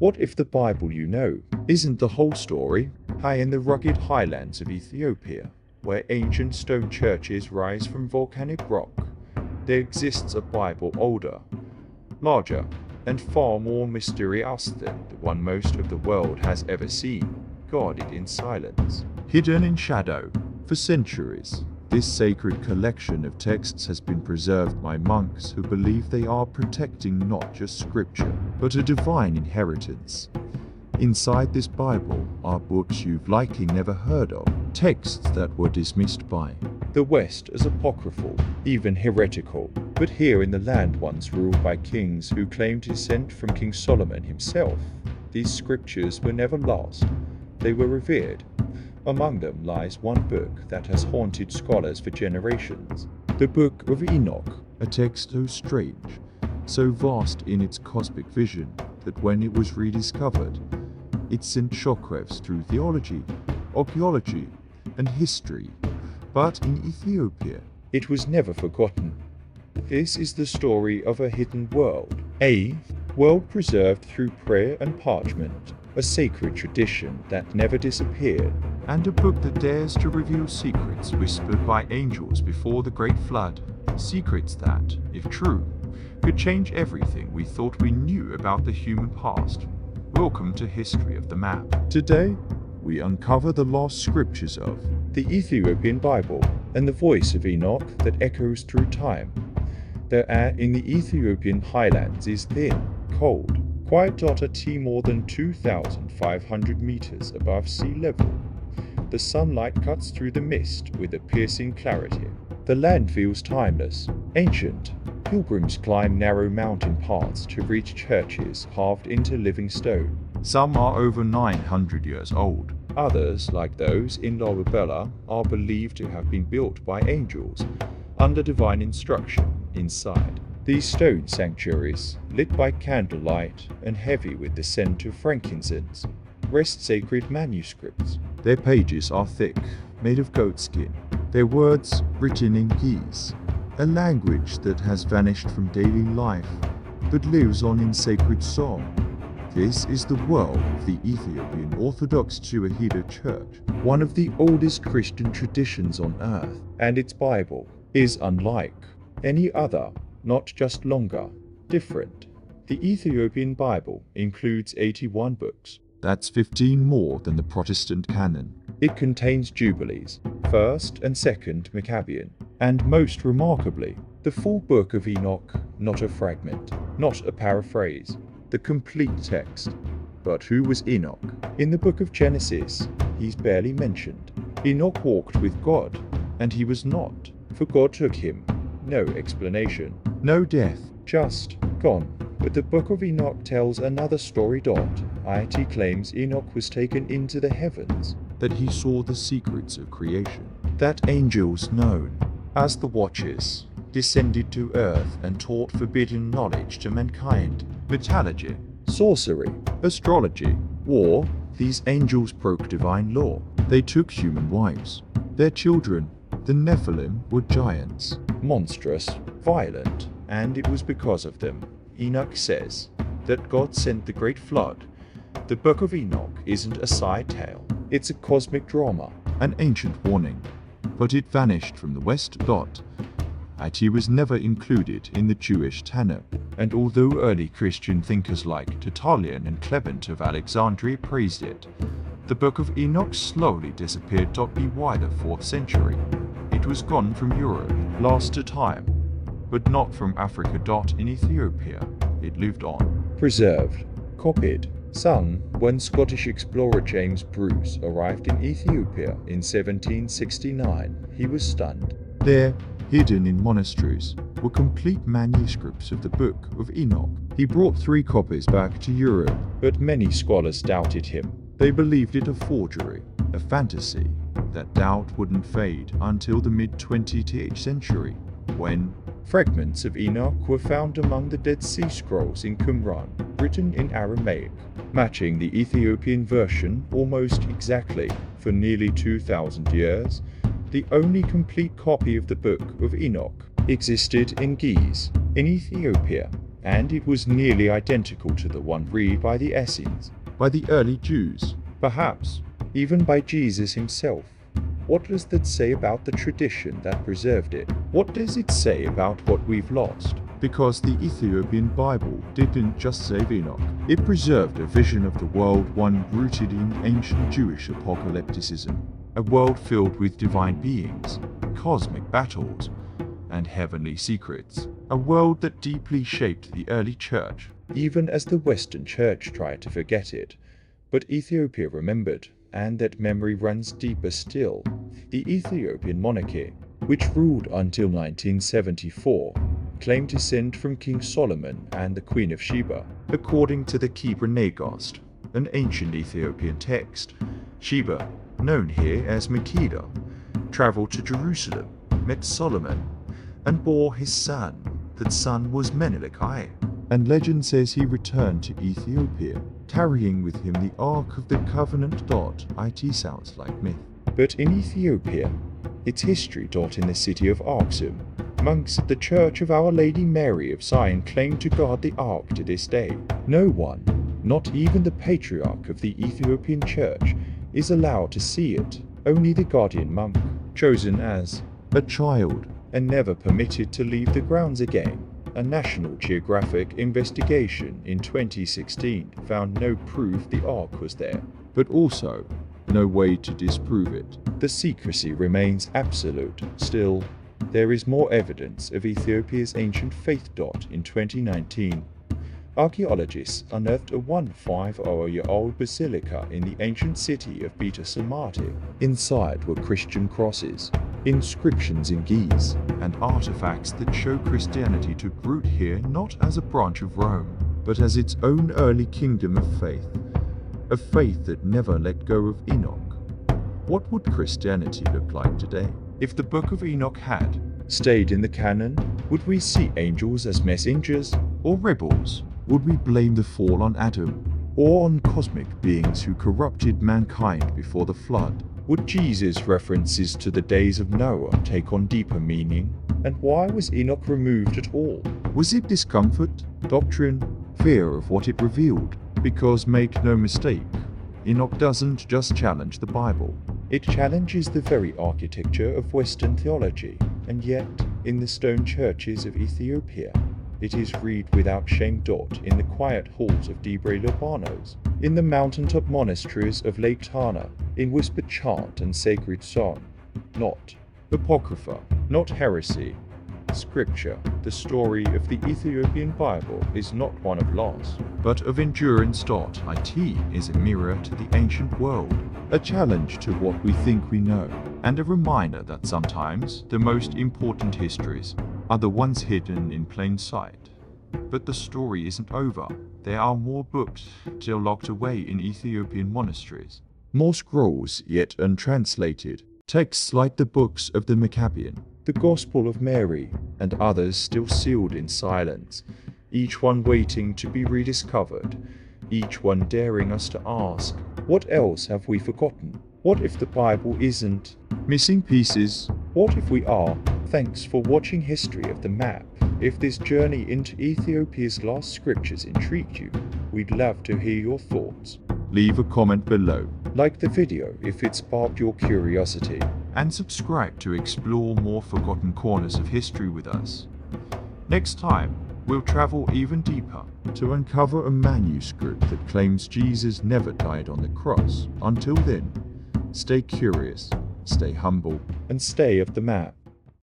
What if the Bible you know isn't the whole story? High in the rugged highlands of Ethiopia, where ancient stone churches rise from volcanic rock, there exists a Bible older, larger, and far more mysterious than the one most of the world has ever seen, guarded in silence, hidden in shadow. For centuries, this sacred collection of texts has been preserved by monks who believe they are protecting not just scripture, but a divine inheritance. Inside this Bible are books you've likely never heard of, texts that were dismissed by the West as apocryphal, even heretical, but here in the land once ruled by kings who claimed descent from King Solomon himself, these scriptures were never lost, they were revered. Among them lies one book that has haunted scholars for generations, the Book of Enoch, a text so strange, so vast in its cosmic vision that when it was rediscovered, it sent shockwaves through theology, archaeology, and history. But in Ethiopia, it was never forgotten. This is the story of a hidden world, a world preserved through prayer and parchment, a sacred tradition that never disappeared, and a book that dares to reveal secrets whispered by angels before the Great Flood, secrets that, if true, could change everything we thought we knew about the human past. Welcome to History of the Map. Today, we uncover the lost scriptures of the Ethiopian Bible and the voice of Enoch that echoes through time. The air in the Ethiopian highlands is thin, cold, quiet at more than 2,500 meters above sea level. The sunlight cuts through the mist with a piercing clarity. The land feels timeless, ancient. Pilgrims climb narrow mountain paths to reach churches carved into living stone. Some are over 900 years old. Others, like those in Lalibela, are believed to have been built by angels under divine instruction inside. These stone sanctuaries, lit by candlelight and heavy with the scent of frankincense, rest sacred manuscripts. Their pages are thick, made of goatskin. Their words written in Ge'ez, a language that has vanished from daily life, but lives on in sacred song. This is the world of the Ethiopian Orthodox Church, one of the oldest Christian traditions on earth, and its Bible is unlike any other, not just longer, different. The Ethiopian Bible includes 81 books. That's 15 more than the Protestant canon. It contains Jubilees, 1st and 2nd Maccabean, and most remarkably, the full Book of Enoch, not a fragment, not a paraphrase, the complete text. But who was Enoch? In the book of Genesis, he's barely mentioned. Enoch walked with God, and he was not, for God took him. No explanation, no death, just gone. But the Book of Enoch tells another story. It claims Enoch was taken into the heavens, that he saw the secrets of creation, that angels known as the Watchers descended to earth and taught forbidden knowledge to mankind. Metallurgy, sorcery, astrology, war, these angels broke divine law. They took human wives, their children. The Nephilim were giants, monstrous, violent, and it was because of them, Enoch says, that God sent the Great Flood. The Book of Enoch isn't a side tale, it's a cosmic drama, an ancient warning. But it vanished from the West. It was never included in the Jewish canon, and although early Christian thinkers like Tertullian and Clement of Alexandria praised it, the Book of Enoch slowly disappeared. By the 4th century, it was gone from Europe, lost to time, but not from Africa. In Ethiopia, it lived on, preserved, copied, sung. When Scottish explorer James Bruce arrived in Ethiopia in 1769, he was stunned. There, hidden in monasteries, were complete manuscripts of the Book of Enoch. He brought 3 copies back to Europe, but many scholars doubted him. They believed it a forgery, a fantasy. That doubt wouldn't fade until the mid-20th century, when fragments of Enoch were found among the Dead Sea Scrolls in Qumran, written in Aramaic, matching the Ethiopian version almost exactly. For nearly 2,000 years, the only complete copy of the Book of Enoch existed in Ge'ez, in Ethiopia. and it was nearly identical to the one read by the Essenes, by the early Jews, perhaps even by Jesus himself. What does that say about the tradition that preserved it? What does it say about what we've lost? Because the Ethiopian Bible didn't just save Enoch. It preserved a vision of the world, one rooted in ancient Jewish apocalypticism. A world filled with divine beings, cosmic battles, and heavenly secrets. A world that deeply shaped the early church, even as the Western church tried to forget it. But Ethiopia remembered, and that memory runs deeper still. The Ethiopian monarchy, which ruled until 1974, claimed descent from King Solomon and the Queen of Sheba. According to the Kebra Nagast, an ancient Ethiopian text, Sheba, known here as Makeda, traveled to Jerusalem, met Solomon, and bore his son. That son was Menelik. And legend says he returned to Ethiopia, carrying with him the Ark of the Covenant. It sounds like myth. But in Ethiopia, its history. In the city of Aksum, monks at the Church of Our Lady Mary of Zion claim to guard the Ark to this day. No one, not even the patriarch of the Ethiopian Church, is allowed to see it. Only the guardian monk, chosen as a child and never permitted to leave the grounds again. A National Geographic investigation in 2016 found no proof the Ark was there, but also no way to disprove it. The secrecy remains absolute. Still, there is more evidence of Ethiopia's ancient faith. In 2019, archaeologists unearthed a 150-year-old basilica in the ancient city of Beta Samati. Inside were Christian crosses, inscriptions in Ge'ez, and artifacts that show Christianity took root here not as a branch of Rome, but as its own early kingdom of faith, a faith that never let go of Enoch. What would Christianity look like today? If the Book of Enoch had stayed in the canon, would we see angels as messengers or rebels? Would we blame the fall on Adam or on cosmic beings who corrupted mankind before the flood? Would Jesus' references to the days of Noah take on deeper meaning? And why was Enoch removed at all? Was it discomfort, doctrine, fear of what it revealed? Because make no mistake, Enoch doesn't just challenge the Bible. It challenges the very architecture of Western theology. And yet, in the stone churches of Ethiopia, it is read without shame. In the quiet halls of Debre Libanos, in the mountaintop monasteries of Lake Tana, in whispered chant and sacred song. Not Apocrypha, not heresy. Scripture, the story of the Ethiopian Bible, is not one of loss, but of endurance. It is a mirror to the ancient world, a challenge to what we think we know, and a reminder that sometimes the most important histories are the ones hidden in plain sight. But the story isn't over. There are more books still locked away in Ethiopian monasteries. More scrolls yet untranslated. Texts like the books of the Maccabean, the Gospel of Mary, and others still sealed in silence, each one waiting to be rediscovered, each one daring us to ask, what else have we forgotten? What if the Bible isn't missing pieces? What if we are? Thanks for watching History of the Map. If this journey into Ethiopia's lost scriptures intrigued you, we'd love to hear your thoughts. Leave a comment below, like the video if it sparked your curiosity, and subscribe to explore more forgotten corners of history with us. Next time, we'll travel even deeper to uncover a manuscript that claims Jesus never died on the cross. Until then, stay curious, stay humble, and stay off the map.